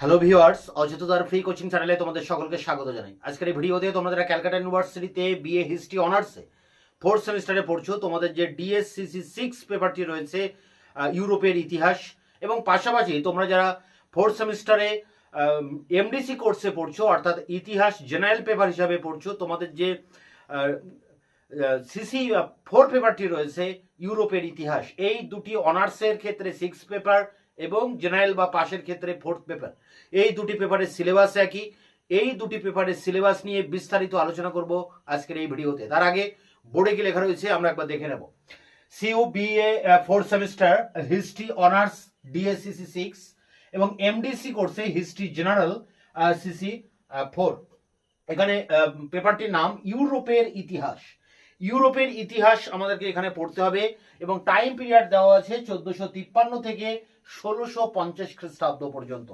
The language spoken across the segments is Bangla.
হ্যালো ভিউয়ার্স, অচেতনার ফ্রি কোচিং চ্যানেলে তোমাদের সকলকে স্বাগত জানাই। আজকের এই ভিডিওতে তোমরা ক্যালকাটা ইউনিভার্সিটিতে বিএ হিস্ট্রি অনার্সে ফোর্থ সেমিস্টারে পড়ছো, তোমাদের যে ডিএসসিসি 6 পেপারটি রয়েছে ইউরোপের ইতিহাস, এবং পাশাপাশি তোমরা যারা ফোর্থ সেমিস্টারে এমডিসি কোর্সে পড়ছো অর্থাৎ ইতিহাস জেনারেল পেপার হিসাবে পড়ছো, তোমাদের যে সিসি 4 পেপারটি রয়েছে ইউরোপের ইতিহাস, এই দুটি অনার্সের ক্ষেত্রে 6 পেপার এবং জেনারেল বা পাশের ক্ষেত্রে 4th পেপার, এই দুটি পেপারের সিলেবাস একই। এই দুটি পেপারের সিলেবাস নিয়ে বিস্তারিত আলোচনা করব আজকের এই ভিডিওতে। তার আগে বোর্ডে কি লেখা রয়েছে আমরা একবার দেখে নেব। CU BA 4th semester history honours DSCC 6 এবং এমডিসি কোর্সে হিস্ট্রি জেনারেল সিসি 4। এখানে পেপারটির নাম ইউরোপের ইতিহাস। ইউরোপের ইতিহাস আমাদেরকে এখানে পড়তে হবে এবং টাইম পিরিয়ড দেওয়া আছে 1453 থেকে 1650 খ্রিস্টাব্দ পর্যন্ত।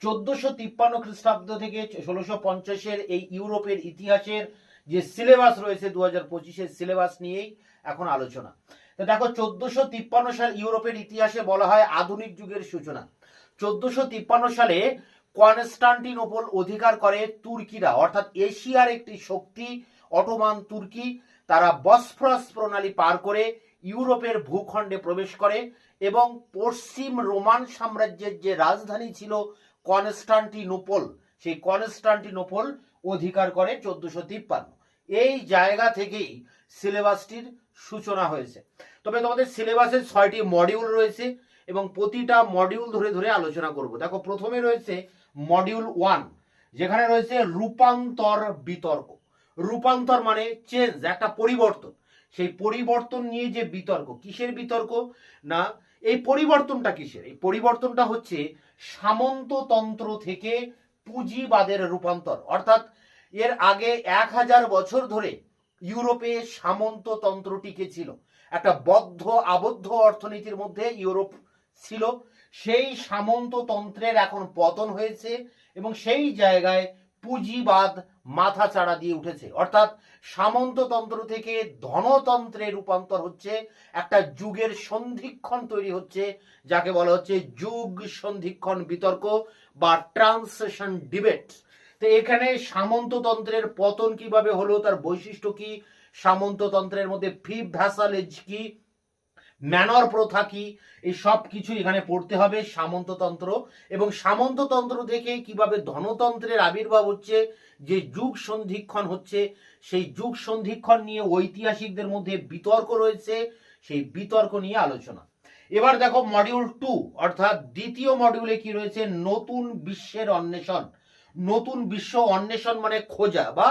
1453 খ্রিস্টাব্দ থেকে 1650-এর এই ইউরোপের ইতিহাসের যে সিলেবাস রয়েছে 2025-এর সিলেবাস নিয়েই এখন আলোচনা। তো দেখো, 1453 সাল ইউরোপের ইতিহাসে বলা হয় আধুনিক যুগের সূচনা। 1453 সালে কনস্টান্টিনোপল অধিকার করে তুর্কিরা, অর্থাৎ এশিয়ার একটি শক্তি অটোমান তুর্কি। তারা বসফরাস প্রণালী পার করে ইউরোপের ভূখণ্ডে প্রবেশ করে এবং পশ্চিম রোমান সাম্রাজ্যের যে রাজধানী ছিল কনস্টান্টিনোপল, সেই কনস্টান্টিনোপল অধিকার করে 1453। এই জায়গা থেকেই সিলেবাসটির সূচনা হয়েছে। তবে তোমাদের সিলেবাসের 6টি মডিউল রয়েছে এবং প্রতিটা মডিউল ধরে ধরে আলোচনা করব। দেখো, প্রথমে রয়েছে মডিউল 1, যেখানে রয়েছে রূপান্তর বিতর্ক। রূপান্তর মানে চেঞ্জ, একটা পরিবর্তন। সেই পরিবর্তন নিয়ে যে বিতর্ক, কিসের বিতর্ক না, এই পরিবর্তনটা কিসের? এই পরিবর্তনটা হচ্ছে সামন্ততন্ত্র থেকে পুঁজিবাদের রূপান্তর। অর্থাৎ এর আগে 1000 বছর ধরে ইউরোপে সামন্ততন্ত্র টিকে ছিল, একটা বদ্ধ আবদ্ধ অর্থনীতির মধ্যে ইউরোপ ছিল। সেই সামন্ততন্ত্রের এখন পতন হয়েছে এবং সেই জায়গায় পুঁজিবাদ মাথা চাড়া দিয়ে উঠেছে। অর্থাৎ সামন্ততন্ত্র থেকে ধনতন্ত্রে রূপান্তর হচ্ছে, একটা যুগের সন্ধিক্ষণ তৈরি হচ্ছে, যাকে বলা হচ্ছে যুগ সন্ধিক্ষণ বিতর্ক বা ট্রান্সেশন ডিবেট। তো এখানে সামন্ততন্ত্রের পতন কিভাবে হলো, তার বৈশিষ্ট্য কি, সামন্ততন্ত্রের মধ্যে ফিফ ভ্যাসালেজ কি, ম্যানর প্রথা কি, এই সব কিছু এখানে পড়তে হবে। সামন্ততন্ত্র এবং সামন্ততন্ত্র থেকে কিভাবে ধনতন্ত্রের আবির্ভাব হচ্ছে, যে যুগ সন্ধিক্ষণ হচ্ছে, সেই যুগ সন্ধিক্ষণ নিয়ে ঐতিহাসিকদের মধ্যে বিতর্ক রয়েছে, সেই বিতর্ক নিয়ে আলোচনা। এবার দেখো মডিউল 2, অর্থাৎ দ্বিতীয় মডিউলে কি রয়েছে, নতুন বিশ্বের অন্বেষণ। নতুন বিশ্ব অন্বেষণ মানে খোঁজা বা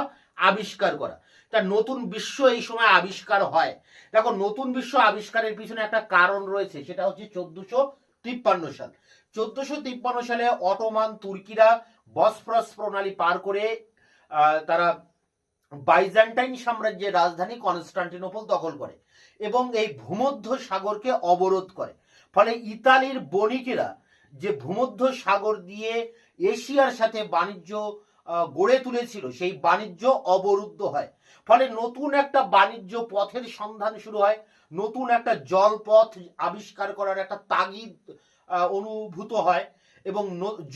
আবিষ্কার করা। তা নতুন বিশ্ব এই সময় আবিষ্কার হয়। দেখো, নতুন বিশ্ব আবিষ্কারের পিছনে একটা কারণ রয়েছে, সেটা হচ্ছে 1453 সাল। 1453 সালে অটোমান তুর্কিরা বসফরাস প্রণালী পার করে তারা বাইজেন্টাইন সাম্রাজ্যের রাজধানী কনস্টান্টিনোপল দখল করে এবং এই ভূমধ্য সাগরকে অবরোধ করে। ফলে ইতালির বণিকেরা যে ভূমধ্য সাগর দিয়ে এশিয়ার সাথে বাণিজ্য গড়ে তুলেছিল, সেই বাণিজ্য অবরুদ্ধ হয়। ফলে নতুন একটা বাণিজ্য পথের সন্ধান শুরু হয়, নতুন একটা জলপথ আবিষ্কার করার একটা তাগিদ অনুভূত হয় এবং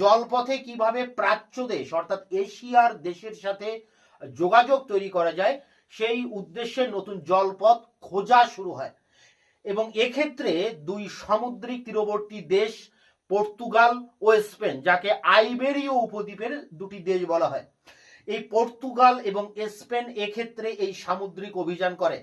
জলপথে কিভাবে প্রাচ্য দেশ অর্থাৎ এশিয়ার দেশের সাথে যোগাযোগ তৈরি করা যায়, সেই উদ্দেশ্যে নতুন জলপথ খোঁজা শুরু হয়। এবং এক্ষেত্রে দুই সামুদ্রিক তীরবর্তী দেশ পর্তুগাল ও স্পেন, যাকে আইবেরীয় উপদ্বীপের দুটি দেশ বলা হয়, এই পর্তুগাল এবং স্পেন এক্ষেত্রে এই সামুদ্রিক অভিযান করে।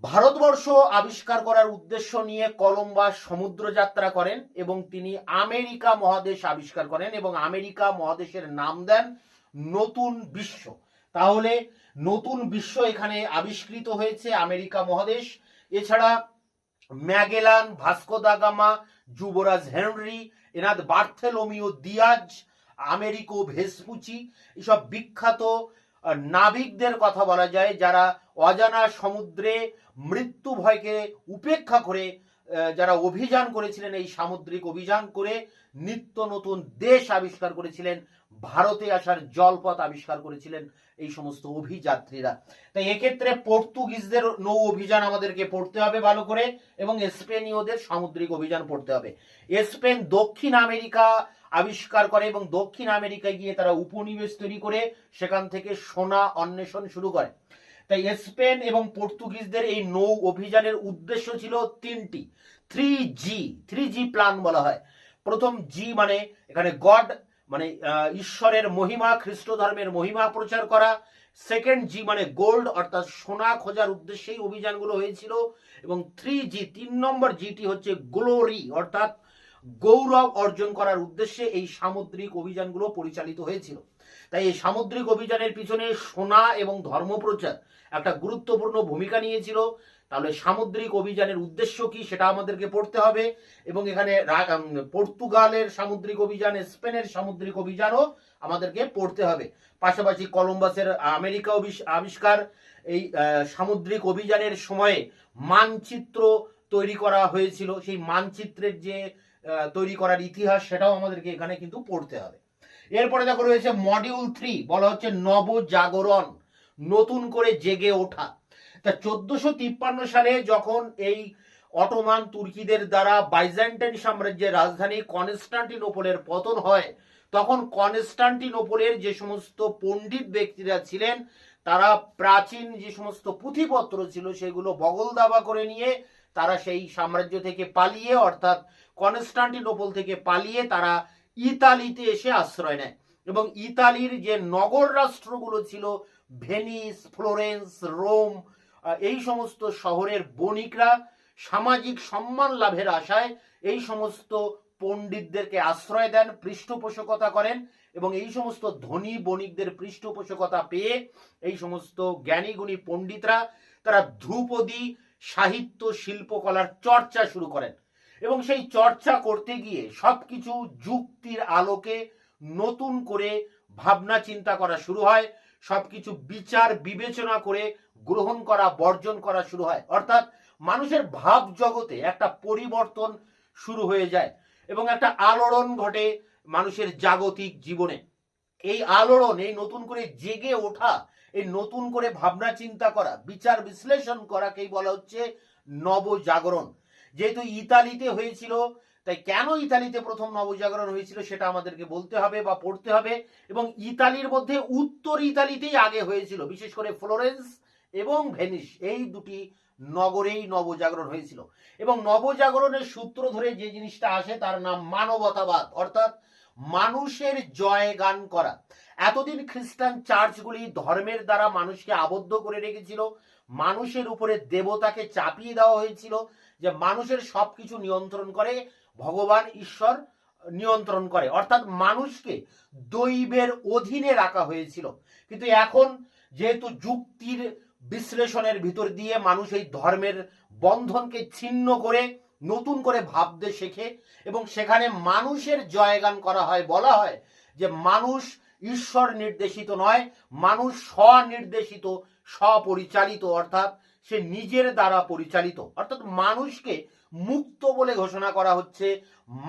ভারতবর্ষ আবিষ্কার করার উদ্দেশ্য নিয়ে কলম্বাস সমুদ্র যাত্রা করেন এবং তিনি আমেরিকা মহাদেশ আবিষ্কার করেন এবং আমেরিকা মহাদেশের নাম দেন নতুন বিশ্ব। তাহলে নতুন বিশ্ব এখানে আবিষ্কৃত হয়েছে, আমেরিকা মহাদেশ। এছাড়া ম্যাগেলান, ভাস্কো দা গামা, যুবরাজ হেনরি, এনাদ বার্থেলোমিও দিয়াজ, আমেরিকো ভেসপুচি, এসব বিখ্যাত নাবিকদের কথা বলা যায়, যারা অজানা সমুদ্রে মৃত্যু ভয়কে উপেক্ষা করে যারা অভিযান করেছিলেন, এই সামুদ্রিক অভিযান করে নিত্য নতুন দেশ আবিষ্কার করেছিলেন, ভারতে আসার জলপথ আবিষ্কার করেছিলেন এই সমস্ত অভিযাত্রীরা। তাই এক্ষেত্রে পর্তুগিজদের নৌ অভিযান আমাদেরকে পড়তে হবে ভালো করে, এবং স্পেনীয়দের সামুদ্রিক অভিযান পড়তে হবে। স্পেন দক্ষিণ আমেরিকা আবিষ্কার করে এবং দক্ষিণ আমেরিকায় গিয়ে তারা উপনিবেশ তৈরি করে সেখান থেকে সোনা অন্বেষণ শুরু করে। তাই স্পেন এবং পর্তুগিজদের এই নৌ অভিযানের উদ্দেশ্য ছিল তিনটি। 3G প্ল্যান বলা হয়। প্রথম জি মানে এখানে গড, মানে ঈশ্বরের মহিমা, খ্রিস্ট ধর্মের মহিমা প্রচার করা। সেকেন্ড জি মানে গোল্ড, অর্থাৎ সোনা খোঁজার উদ্দেশ্যেই অভিযানগুলো হয়েছিল। এবং 3G 3 নম্বর জিটি হচ্ছে গ্লোরি, অর্থাৎ গৌরব অর্জন করার উদ্দেশ্যে এই সামুদ্রিক অভিযানগুলো পরিচালিত হয়েছিল। তাই এই সামুদ্রিক অভিযানের পিছনে সোনা এবং ধর্মপ্রচার একটা গুরুত্বপূর্ণ ভূমিকা নিয়েছিল। তাহলে সামুদ্রিক অভিযানের উদ্দেশ্য কি সেটা আমাদেরকে পড়তে হবে, এবং এখানে পর্তুগালের সামুদ্রিক অভিযান, স্পেনের সামুদ্রিক অভিযানও আমাদেরকে পড়তে হবে। পাশাপাশি কলম্বাসের আমেরিকা আবিষ্কার, এই সামুদ্রিক অভিযানের সময়ে মানচিত্র তৈরি করা হয়েছিল, সেই মানচিত্রের যে তৈরি করার ইতিহাস সেটাও আমাদেরকে এখানে কিন্তু পড়তে হবে। এরপরে দেখো রয়েছে মডিউল 3, বলা হচ্ছে নবজাগরণ, নতুন করে জেগে ওঠা। তা 1453 সালে যখন এই অটোমান তুর্কিদের দ্বারা বাইজেন্টাইন সাম্রাজ্যের রাজধানী কনস্টান্টিনোপলের পতন হয়, তখন কনস্টান্টিনোপলের যে সমস্ত পণ্ডিত ব্যক্তিরা ছিলেন তারা প্রাচীন যে সমস্ত পুঁথিপত্র ছিল সেগুলো বগল দাবা করে নিয়ে তারা সেই সাম্রাজ্য থেকে পালিয়ে, অর্থাৎ কনস্টান্টিনোপল থেকে পালিয়ে তারা ইতালিতে এসে আশ্রয় নেয়। এবং ইতালির যে নগর রাষ্ট্রগুলো ছিল, ভেনিস, ফ্লোরেন্স, রোম, এই সমস্ত শহরের বণিকরা সামাজিক সম্মান লাভের আশায় এই সমস্ত পণ্ডিতদেরকে আশ্রয় দেন, পৃষ্ঠপোষকতা করেন, এবং এই সমস্ত ধনী বণিকদের পৃষ্ঠপোষকতা পেয়ে এই সমস্ত জ্ঞানীগুণী পণ্ডিতরা তারা ধ্রুপদী সাহিত্য শিল্পকলার চর্চা শুরু করেন। এবং সেই চর্চা করতে গিয়ে সবকিছু যুক্তির আলোকে নতুন করে ভাবনা চিন্তা করা শুরু হয়, সবকিছু বিচার বিবেচনা করে গ্রহণ করা বর্জন করা শুরু হয়, অর্থাৎ মানুষের ভাব জগতে একটা পরিবর্তন শুরু হয়ে যায় এবং একটা আলোড়ন ঘটে মানুষের জাগতিক জীবনে। এই আলোড়ন, এই নতুন করে জেগে ওঠা, এই নতুন করে ভাবনা চিন্তা করা, বিচার বিশ্লেষণ করাকেই বলা হচ্ছে নবজাগরণ। যেহেতু ইতালিতে হয়েছিল, তাই কেন ইতালিতে প্রথম নবজাগরণ হয়েছিল সেটা আমাদেরকে বলতে হবে বা পড়তে হবে। এবং ইতালির মধ্যে উত্তর ইতালিতেই আগে হয়েছিল, বিশেষ করে ফ্লোরেন্স এবং ভেনিস, এই দুটি নগরেই নবজাগরণ হয়েছিল। এবং নবজাগরণের সূত্র ধরে যে জিনিসটা আসে তার নাম মানবতাবাদ, অর্থাৎ মানুষের জয়গান করা। এতদিন খ্রিস্টান চার্চগুলি ধর্মের দ্বারা মানুষকে আবদ্ধ করে রেখেছিল, মানুষের উপরে দেবতাকে চাপিয়ে দেওয়া হয়েছিল যে মানুষের সবকিছু নিয়ন্ত্রণ করে ভগবান ঈশ্বর নিয়ন্ত্রণ করে, অর্থাৎ মানুষকে দৈবের অধীনে রাখা হয়েছিল। কিন্তু এখন যেহেতু যুক্তির বিশ্লেষণের ভিতর দিয়ে মানুষ এই ধর্মের বন্ধনকে ছিন্ন করে নতুন করে ভাবতে শেখে এবং সেখানে মানুষের জয়গান করা হয়, বলা হয় যে মানুষ ঈশ্বর নির্দেশিত নয়, মানুষ স্বনির্দেশিত, স্বপরিচালিত, অর্থাৎ সে নিজের দ্বারা পরিচালিত, অর্থাৎ মানুষকে মুক্ত বলে ঘোষণা করা হচ্ছে,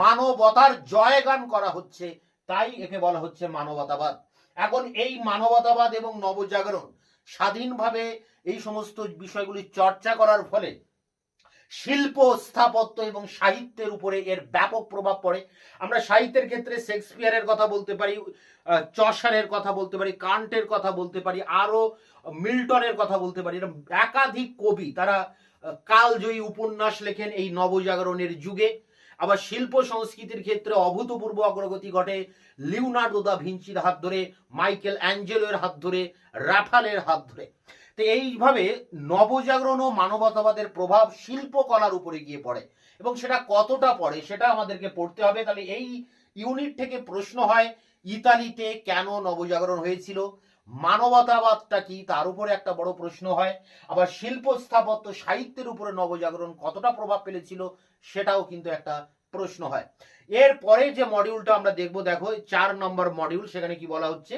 মানবতার জয়গান করা হচ্ছে, তাই একে বলা হচ্ছে মানবতাবাদ। এখন এই মানবতাবাদ এবং নবজাগরণ স্বাধীনভাবে এই সমস্ত বিষয়গুলি চর্চা করার ফলে শিল্প, স্থাপত্য এবং সাহিত্যের উপরে এর ব্যাপক প্রভাব পড়ে। আমরা সাহিত্যের ক্ষেত্রে শেক্সপিয়ারের কথা বলতে পারি, চসারের কথা বলতে পারি, কান্টের কথা বলতে পারি, আরো মিল্টনের কথা বলতে পারি। একাধিক কবি তারা কালজয়ী উপন্যাস লেখেন এই নবজাগরণের যুগে। আবার শিল্প সংস্কৃতির ক্ষেত্রে অভূতপূর্ব অগ্রগতি ঘটে লিওনার্দো দা ভিঞ্চির হাত ধরে, মাইকেল অ্যাঞ্জেলোর হাত ধরে, রাফালের হাত ধরে। তো এইভাবে নবজাগরণ ও মানবতাবাদের প্রভাব শিল্পকলার উপরে গিয়ে পড়ে এবং সেটা কতটা পড়ে সেটা আমাদেরকে পড়তে হবে। তাহলে এই ইউনিট থেকে প্রশ্ন হয় ইতালিতে কেন নবজাগরণ হয়েছিল, মানবতাবাদটা কি তার উপরে একটা বড় প্রশ্ন হয়, আবার শিল্প, স্থাপত্য, সাহিত্যের উপরে নবজাগরণ কতটা প্রভাব ফেলেছিল সেটাও কিন্তু একটা প্রশ্ন হয়। এরপরে যে মডিউলটা আমরা দেখবো, দেখো 4 নম্বর মডিউল, সেখানে কি বলা হচ্ছে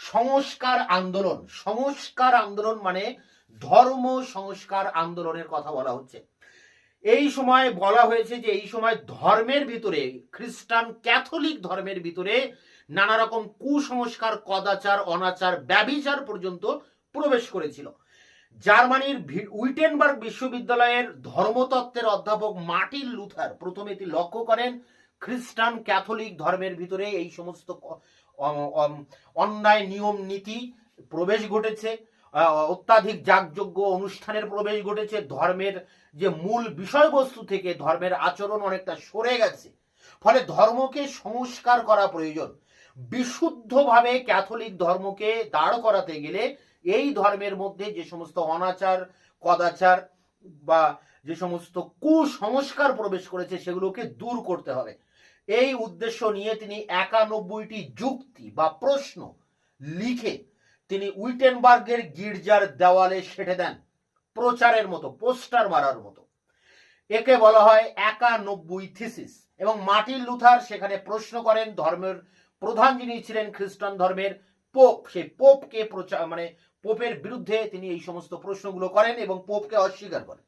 সংস্কার আন্দোলন। সংস্কার আন্দোলন মানে ধর্ম সংস্কার আন্দোলনের কথা বলা হচ্ছে। এই সময় বলা হয়েছে যে এই সময় ধর্মের ভিতরে, খ্রিস্টান ক্যাথলিক ধর্মের ভিতরে নানা রকম কুসংস্কার, কদাচার, অনাচার, ব্যভিচার পর্যন্ত প্রবেশ করেছিল। জার্মানির উইটেনবার্গ বিশ্ববিদ্যালয়ের ধর্মতত্ত্বের অধ্যাপক মার্টিন লুথার প্রথমে এটি লক্ষ্য করেন, খ্রিস্টান ক্যাথলিক ধর্মের ভিতরে এই সমস্ত অন্যায় নিয়ম নীতি প্রবেশ ঘটেছে, অত্যাধিক যাগযজ্ঞ অনুষ্ঠানের প্রবেশ ঘটেছে, ধর্মের যে মূল বিষয়বস্তু থেকে ধর্মের আচরণ অনেকটা সরে গেছে। ফলে ধর্মকে সংস্কার করা প্রয়োজন। বিশুদ্ধভাবে ক্যাথলিক ধর্মকে দাঁড় করাতে গেলে এই ধর্মের মধ্যে যে সমস্ত অনাচার, কদাচার বা যে সমস্ত কুসংস্কার প্রবেশ করেছে সেগুলোকে দূর করতে হবে। এই উদ্দেশ্য নিয়ে তিনি 91টি যুক্তি বা প্রশ্ন লিখে তিনি উইটেনবার্গের গির্জার দেওয়ালে সেঁটে দেন, প্রচারের মতো, পোস্টার মারার মতো। একে বলা হয় 91 থিসিস। এবং মার্টিন লুথার সেখানে প্রশ্ন করেন, ধর্মের প্রধান যিনি ছিলেন খ্রিস্টান ধর্মের পোপ, সেই পোপকে পোপের বিরুদ্ধে তিনি এই সমস্ত প্রশ্নগুলো করেন এবং পোপকে অস্বীকার করেন।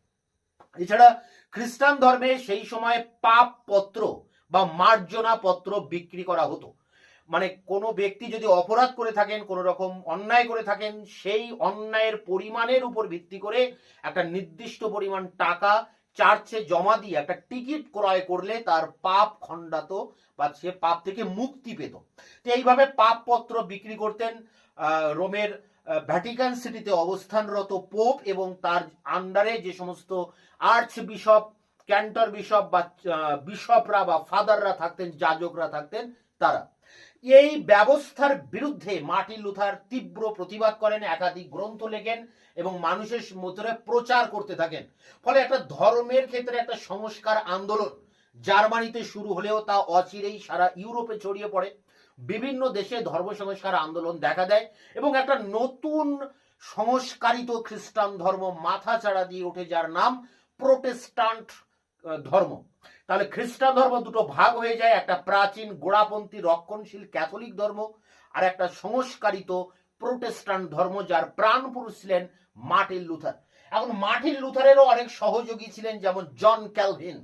এছাড়া খ্রিস্টান ধর্মে সেই সময় পাপ পত্র বা মার্জনা পত্র বিক্রি করা হতো। কোনো ব্যক্তি যদি অপরাধ করে থাকেন, কোনো রকম অন্যায় করে থাকেন, সেই অন্যায়ের পরিমাণের উপর ভিত্তি করে একটা নির্দিষ্ট পরিমাণ টাকা চার্চে জমা দিয়ে একটা টিকিট ক্রয় করলে তার পাপ খণ্ডাত বা সে পাপ থেকে মুক্তি পেত। তো এইভাবে পাপ পত্র বিক্রি করতেন রোমের ভ্যাটিকান সিটিতে অবস্থানরত পোপ এবং তার আন্ডারে যে সমস্ত আর্চ বিশপ, ক্যান্টর বিশপ বা বিশপরা বা ফাদাররা থাকতেন, যাজকরা থাকতেন, তারা। এই ব্যবস্থার বিরুদ্ধে মার্টিন লুথার তীব্র প্রতিবাদ করেন, একাধিক গ্রন্থ লেখেন এবং মানুষের মধ্যে প্রচার করতে থাকেন। ফলে একটা ধর্মের ক্ষেত্রে একটা সংস্কার আন্দোলন জার্মানিতে শুরু হলেও তা অচিরেই সারা ইউরোপে ছড়িয়ে পড়ে। বিভিন্ন দেশে ধর্ম সংস্কার আন্দোলন দেখা দেয় এবং একটা নতুন সংস্কারিত খ্রিস্টান ধর্ম মাথা চাড়া দিয়ে ওঠে, যার নাম প্রোটেস্ট্যান্ট ধর্ম। তাহলে খ্রিস্টান ধর্ম দুটো ভাগ হয়ে যায়, একটা প্রাচীন গোড়াপন্থী রক্ষণশীল ক্যাথলিক ধর্ম আর একটা সংস্কারিত প্রোটেস্ট্যান্ট ধর্ম, যার প্রাণ পুরুষ ছিলেন মার্টিন লুথার। এখন মার্টিন লুথারেরও অনেক সহযোগী ছিলেন, যেমন জন ক্যালভিন,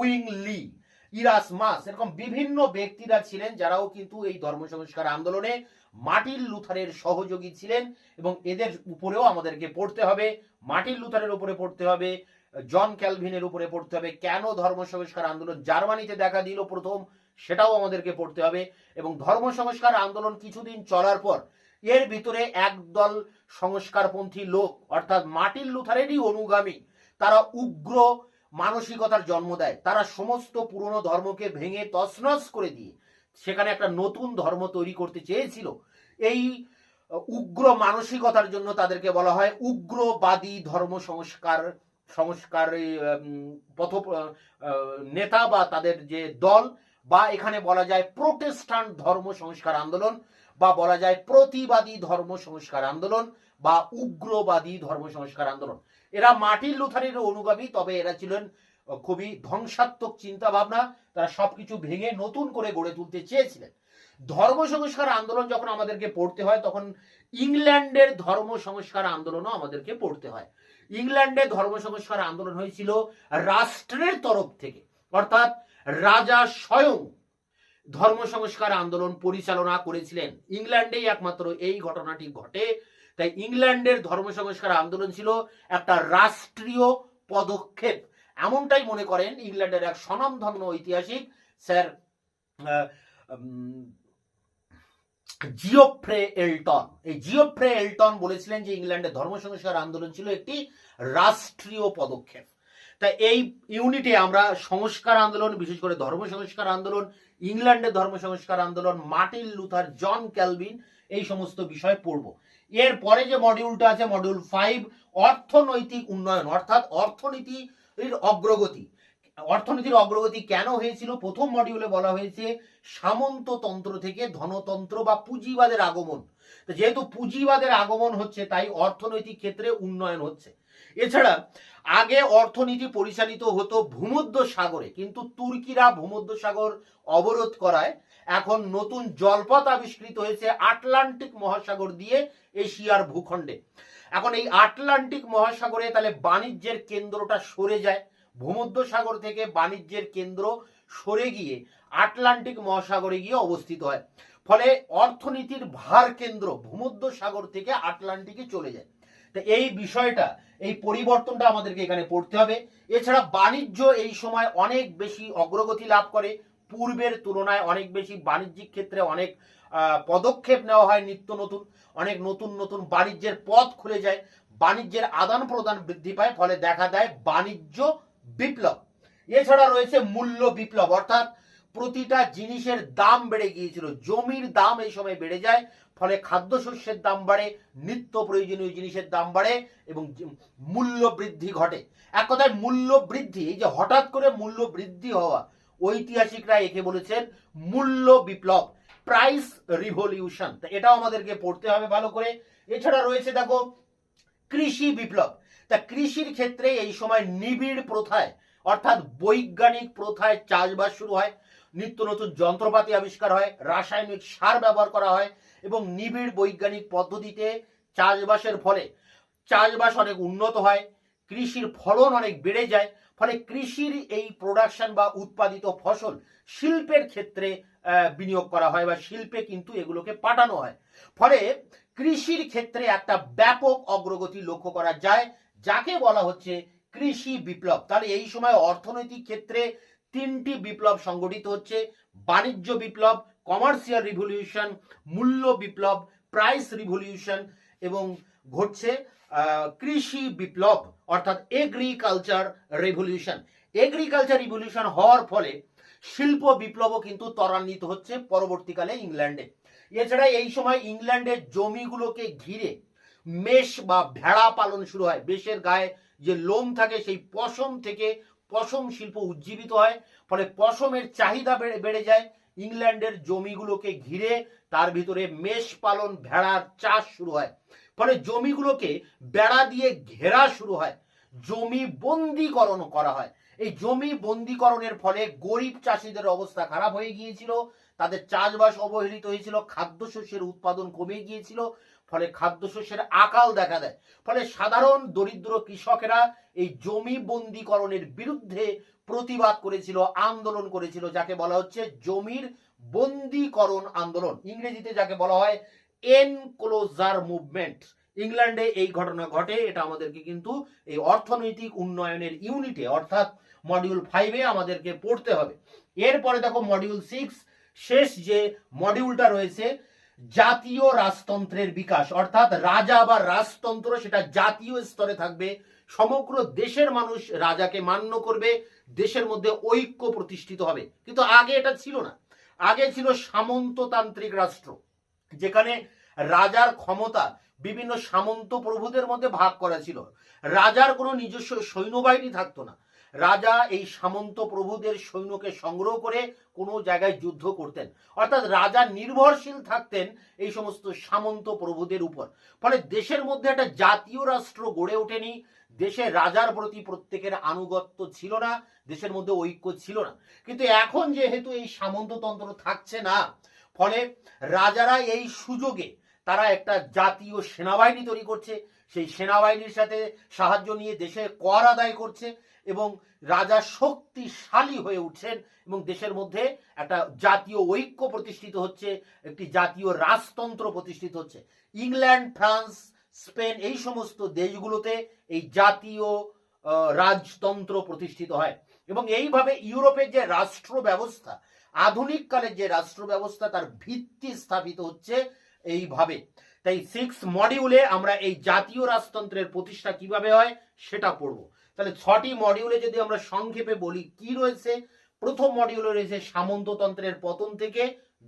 উইং লি, ইরাসমাস, এরকম বিভিন্ন ব্যক্তিরা ছিলেন যারাও কিন্তু এই ধর্ম সংস্কার আন্দোলনে মার্টিন লুথারের সহযোগী ছিলেন। এবং এদের উপরেও আমাদেরকে পড়তে হবে, মার্টিন লুথারের উপরে পড়তে হবে, জন ক্যালভিনের উপরে পড়তে হবে। কেন ধর্ম সংস্কার আন্দোলন জার্মানিতে দেখা দিল প্রথম, সেটাও আমাদেরকে পড়তে হবে। এবং ধর্ম সংস্কার আন্দোলন কিছুদিন চলার পর এর ভিতরে একদল সংস্কারপন্থী লোক, অর্থাৎ মার্টিন লুথারেরই অনুগামী, তারা উগ্র মানসিকতার জন্ম দেয়। তারা সমস্ত পুরনো ধর্মকে ভেঙে তছনছ করে দিয়ে সেখানে একটা নতুন ধর্ম তৈরি করতে চেয়েছিল। এই উগ্র মানসিকতার জন্য তাদেরকে বলা হয় উগ্রবাদী ধর্ম সংস্কার পথ নেতা বা তাদের যে দল, বা এখানে বলা যায় প্রোটেস্ট্যান্ট ধর্ম সংস্কার আন্দোলন, বা বলা যায় প্রতিবাদী ধর্ম সংস্কার আন্দোলন বা উগ্রবাদী ধর্ম সংস্কার আন্দোলন। এরা মার্টিন লুথারের অনুগামী, তবে এরা ছিলেন খুবই ধ্বংসাত্মক চিন্তা ভাবনা। তারা সবকিছু ভেঙে নতুন করে গড়ে তুলতে চেয়েছিলেন। ধর্ম সংস্কার আন্দোলন যখন আমাদেরকে পড়তে হয়, তখন ইংল্যান্ডের ধর্ম সংস্কার আন্দোলনও আমাদেরকে পড়তে হয়। ইংল্যান্ডে ধর্ম সংস্কার আন্দোলন হয়েছিল রাষ্ট্রের তরফ থেকে, অর্থাৎ রাজা স্বয়ং ধর্ম সংস্কার আন্দোলন পরিচালনা করেছিলেন। ইংল্যান্ডেই একমাত্র এই ঘটনাটি ঘটে। তাই ইংল্যান্ডের ধর্ম সংস্কার আন্দোলন ছিল একটা রাষ্ট্রীয় পদক্ষেপ, এমনটাই মনে করেন ইংল্যান্ডের এক স্বনামধন্য ঐতিহাসিক স্যার জিওফ্রে এলটন। এই জিওফ্রে এলটন বলেছিলেন যে ইংল্যান্ডের ধর্ম সংস্কার আন্দোলন ছিল একটি রাষ্ট্রীয় পদক্ষেপ। তাই এই ইউনিটে আমরা সংস্কার আন্দোলন, বিশেষ করে ধর্ম সংস্কার আন্দোলন, ইংল্যান্ডের ধর্ম সংস্কার আন্দোলন, মার্টিন লুথার, জন ক্যালভিন, এই সমস্ত বিষয় পড়ব। এর পরে যে মডিউলটা আছে, মডিউল 5, অর্থনৈতিক উন্নয়ন, অর্থাৎ অর্থনীতির অগ্রগতি। অর্থনীতির অগ্রগতি কেন হয়েছিল? প্রথম মডিউলে বলা হয়েছে সামন্ততন্ত্র থেকে ধনতন্ত্র বা পুঁজিবাদের আগমন। যেহেতু পুঁজিবাদের আগমন হচ্ছে, তাই অর্থনৈতিক ক্ষেত্রে উন্নয়ন হচ্ছে। এছাড়া আগে অর্থনীতি পরিচালিত হতো ভূমধ্য সাগরে, কিন্তু তুর্কিরা ভূমধ্য সাগর অবরোধ করায় এখন নতুন জলপথ আবিষ্কৃত হয়েছে আটলান্টিক মহাসাগর দিয়ে এশিয়ার ভূখণ্ডে। এখন এই আটলান্টিক মহাসাগরে তাহলে বাণিজ্যের কেন্দ্রটা সরে যায়, ভূমধ্যসাগর থেকে বাণিজ্যের কেন্দ্র সরে গিয়ে আটলান্টিক মহাসাগরে গিয়ে অবস্থিত হয়, ফলে অর্থনীতির ভার কেন্দ্র ভূমধ্যসাগর থেকে আটলান্টিকে চলে যায়। তো এই বিষয়টা, এই পরিবর্তনটা আমাদেরকে এখানে পড়তে হবে। এছাড়া বাণিজ্য এই সময় অনেক বেশি অগ্রগতি লাভ করে, পূর্বের তুলনায় অনেক বেশি বাণিজ্যিক ক্ষেত্রে অনেক পদক্ষেপ নেওয়া হয়, নিত্য নতুন অনেক নতুন নতুন বাণিজ্যের পথ খুলে যায়, বাণিজ্যের আদান প্রদান বৃদ্ধি পায়, ফলে দেখা দেয় বাণিজ্য বিপ্লব। এছাড়া রয়েছে মূল্য বিপ্লব, অর্থাৎ প্রতিটা জিনিসের দাম বেড়ে গিয়েছিল, জমির দাম এই সময় বেড়ে যায়, ফলে খাদ্যশস্যের দাম বাড়ে, নিত্য প্রয়োজনীয় জিনিসের দাম বাড়ে এবং মূল্য বৃদ্ধি ঘটে। এক কথায় মূল্য বৃদ্ধি, এই যে হঠাৎ করে মূল্য বৃদ্ধি হওয়া, ঐতিহাসিকরা একে বলেছেন মূল্য বিপ্লব, প্রাইস রিভলিউশন। এটাও আমাদেরকে পড়তে হবে ভালো করে। এছাড়া রয়েছে দেখো কৃষি বিপ্লব। তা কৃষির ক্ষেত্রে এই সময় নিবিড় প্রথায় অর্থাৎ বৈজ্ঞানিক প্রথায় চাষবাস শুরু হয়, নিত্য নতুন যন্ত্রপাতি আবিষ্কার হয়, রাসায়নিক সার ব্যবহার করা হয় এবং নিবিড় বৈজ্ঞানিক পদ্ধতিতে চাষবাসের ফলে চাষবাস অনেক উন্নত হয়, কৃষির ফলন অনেক বেড়ে যায়, ফলে কৃষির এই প্রোডাকশন বা উৎপাদিত ফসল শিল্পের ক্ষেত্রে বিনিয়োগ করা হয় বা শিল্পে কিন্তু এগুলোকে পাঠানো হয়, ফলে কৃষির ক্ষেত্রে একটা ব্যাপক অগ্রগতি লক্ষ্য করা যায়, যাকে বলা হচ্ছে কৃষি বিপ্লব। তাহলে এই সময় অর্থনৈতিক ক্ষেত্রে তিনটি বিপ্লব সংগঠিত হচ্ছে: বাণিজ্য বিপ্লব, কমার্শিয়াল রিভলিউশন, মূল্য বিপ্লব, প্রাইস রিভলিউশন, এবং ঘটছে কৃষি বিপ্লব অর্থাৎ এগ্রিকালচার রেভলিউশন। এগ্রিকালচার রিভলিউশন হওয়ার ফলে শিল্প বিপ্লবও কিন্তু ত্বরান্বিত হচ্ছে পরবর্তীকালে ইংল্যান্ডে। এছাড়া এই সময় ইংল্যান্ডের জমিগুলোকে ঘিরে মেষ বা ভেড়া পালন শুরু হয়, মেষের গায়ে যে লোম থাকে সেই পশম থেকে পশম শিল্প উজ্জীবিত হয়, ফলে পশমের চাহিদা বেড়ে যায়। ইংল্যান্ডের জমিগুলোকে ঘিরে তার ভিতরে মেষ পালন, ভেড়ার চাষ শুরু হয়, ফলে জমিগুলোকে বেড়া দিয়ে ঘেরা শুরু হয়, জমি বন্দীকরণ করা হয়। এই জমি বন্দীকরণের ফলে গরিব চাষিদের অবস্থা খারাপ হয়ে গিয়েছিল, তাদের চাষবাস অবহেলিত হয়েছিল, খাদ্যশস্যের উৎপাদন কমে গিয়েছিল, ফলে খাদ্যশস্যের আকাল দেখা দেয়, ফলে সাধারণ দরিদ্র কৃষকেরা এই জমি বন্দীকরণের বিরুদ্ধে প্রতিবাদ করেছিল, আন্দোলন করেছিল, যাকে বলা হচ্ছে জমির বন্দীকরণ আন্দোলন, ইংরেজিতে যাকে বলা হয় এনক্লোজার মুভমেন্ট। ইংল্যান্ডে এই ঘটনা ঘটে, এটা আমাদেরকে কিন্তু এই অর্থনৈতিক উন্নয়নের ইউনিটে অর্থাৎ মডিউল 5-এ আমাদেরকে পড়তে হবে। এরপরে দেখো মডিউল 6, শেষ যে মডিউলটা রয়েছে, জাতীয় রাজতন্ত্রের বিকাশ, অর্থাৎ রাজা বা রাজতন্ত্র সেটা জাতীয় স্তরে থাকবে, সমগ্র দেশের মানুষ রাজাকে মান্য করবে, দেশের মধ্যে ঐক্য প্রতিষ্ঠিত হবে। কিন্তু আগে এটা ছিল না, আগে ছিল সামন্ততান্ত্রিক রাষ্ট্র, যেখানে রাজার ক্ষমতা বিভিন্ন সামন্ত প্রভুদের মধ্যে ভাগ করা ছিল, রাজার কোনো নিজস্ব সৈন্যবাহিনী থাকতো না, রাজা এই সামন্ত প্রভুদের সৈন্যকে সংগ্রহ করে কোনো জায়গায় যুদ্ধ করতেন, অর্থাৎ রাজা নির্ভরশীল থাকতেন এই সমস্ত সামন্ত প্রভুদের উপর, ফলে দেশের মধ্যে একটা জাতীয় রাষ্ট্র গড়ে ওঠেনি, দেশে রাজার প্রতি প্রত্যেকের আনুগত্য ছিল না, দেশের মধ্যে ঐক্য ছিল না। কিন্তু এখন যেহেতু এই সামন্ততন্ত্র থাকছে না, ফলে রাজারা এই সুযোগে তারা একটা জাতীয় সেনাবাহিনী তৈরি করছে, সেই সেনাবাহিনীর সাথে সাহায্য নিয়ে দেশে কর আদায় করছে এবং রাজা শক্তিশালী হয়ে উঠছেন এবং দেশের মধ্যে একটা জাতীয় ঐক্য প্রতিষ্ঠিত হচ্ছে, একটি জাতীয় রাজতন্ত্র প্রতিষ্ঠিত হচ্ছে। ইংল্যান্ড, ফ্রান্স, স্পেন এই সমস্ত দেশগুলোতে এই জাতীয় রাজতন্ত্র প্রতিষ্ঠিত হয় এবং এইভাবে ইউরোপের যে রাষ্ট্র ব্যবস্থা, আধুনিক কালের যে রাষ্ট্র ব্যবস্থা, তার ভিত্তি স্থাপিত হচ্ছে এইভাবে। তাই 6 মডিউলে আমরা এই জাতীয় রাজতন্ত্রের প্রতিষ্ঠা কিভাবে হয় সেটা পড়বো। তাহলে 6টি মডিউলে যদি আমরা সংক্ষেপে বলি কি রয়েছে, প্রথম মডিউলে রয়েছে সামন্ততন্ত্রের পতন থেকে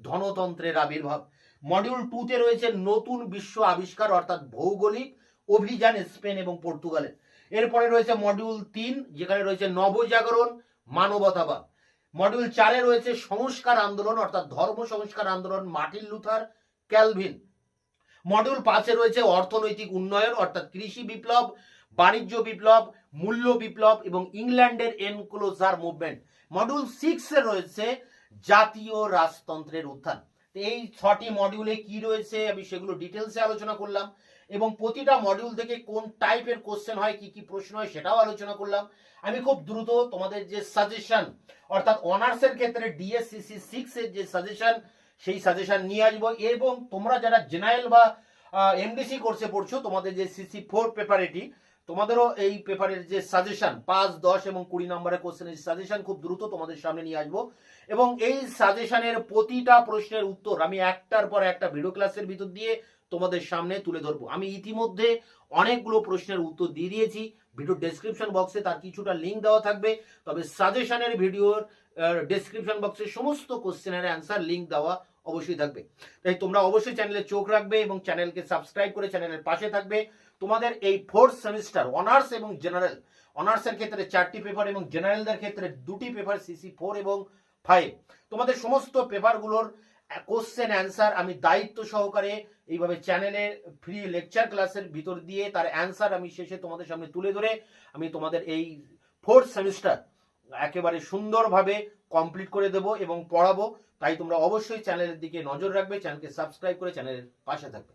ধনতন্ত্রের আবির্ভাব, মডিউল 2-তে রয়েছে নতুন বিশ্ব আবিষ্কার অর্থাৎ ভৌগোলিক অভিযান স্পেন এবং পর্তুগালের, এরপরে রয়েছে মডিউল 3 যেখানে রয়েছে নবজাগরণ, মানবতাবাদ, মডিউল 4-এ রয়েছে সংস্কার আন্দোলন অর্থাৎ ধর্ম সংস্কার আন্দোলন, মার্টিন লুথার, ক্যালভিন, মডিউল 5-এ রয়েছে অর্থনৈতিক উন্নয়ন অর্থাৎ কৃষি বিপ্লব, বাণিজ্য বিপ্লব, মূল্য বিপ্লব এবং ইংল্যান্ডের এনক্লোজার মুভমেন্ট, মডিউল 6-এ রয়েছে জাতীয় রাজতন্ত্রের উত্থান। এই 6টি মডিউলে কি রয়েছে আমি সেগুলো ডিটেলসে আলোচনা করলাম। এবং প্রতিটা মডিউল থেকে কোন টাইপের কোশ্চেন হয়, কি কি প্রশ্ন হয় সেটাও আলোচনা করলাম। আমি খুব দ্রুত তোমাদের যে সাজেশন অর্থাৎ অনার্সের ক্ষেত্রে ডিএসসিসি 6 এর যে সাজেশন সেই সাজেশন নিয়ে আসবো, এবং তোমরা যারা জেনারেল বা এমডিসি কোর্সে পড়ছো তোমাদের যে সিসি 4 পেপার এটি, তোমাদেরও এই পেপারের যে সাজেশন 5, 10 এবং 20 নম্বরের কোশ্চেনের সাজেশন খুব দ্রুত তোমাদের সামনে নিয়ে আসবো। এবং এই সাজেশনের প্রতিটা প্রশ্নের উত্তর আমি একটার পর একটা ভিডিও ক্লাসের ভিতর দিয়ে তোমাদের সামনে তুলে ধরবো। আমি ইতিমধ্যে অনেকগুলো প্রশ্নের উত্তর দিয়ে দিয়েছি, ভিডিও ডেসক্রিপশন বক্সে তার কিছুটা লিঙ্ক দেওয়া থাকবে, তবে সাজেশনের ভিডিওর ডেসক্রিপশন বক্সে সমস্ত কোশ্চেনের অ্যান্সার লিঙ্ক দেওয়া অবশ্যই থাকবে। তাই তোমরা অবশ্যই চ্যানেলে চোখ রাখবে এবং চ্যানেলকে সাবস্ক্রাইব করে চ্যানেলের পাশে থাকবে। তোমাদের এই 4th সেমিস্টার অনার্স এবং জেনারেল, অনার্সের ক্ষেত্রে 4টি পেপার এবং জেনারেলদের ক্ষেত্রে 2টি পেপার সিসি 4 এবং 5, তোমাদের সমস্ত পেপারগুলোর কোশ্চেন অ্যান্সার আমি দায়িত্ব সহকারে এইভাবে চ্যানেলের ফ্রি লেকচার ক্লাসের ভিতর দিয়ে তার অ্যান্সার আমি শেষে তোমাদের সামনে তুলে ধরে আমি তোমাদের এই 4th সেমিস্টার একেবারে সুন্দরভাবে কমপ্লিট করে দেব এবং পড়াবো। তাই তোমরা অবশ্যই চ্যানেলের দিকে নজর রাখবে, চ্যানেলকে সাবস্ক্রাইব করে চ্যানেলের পাশে থাকবে।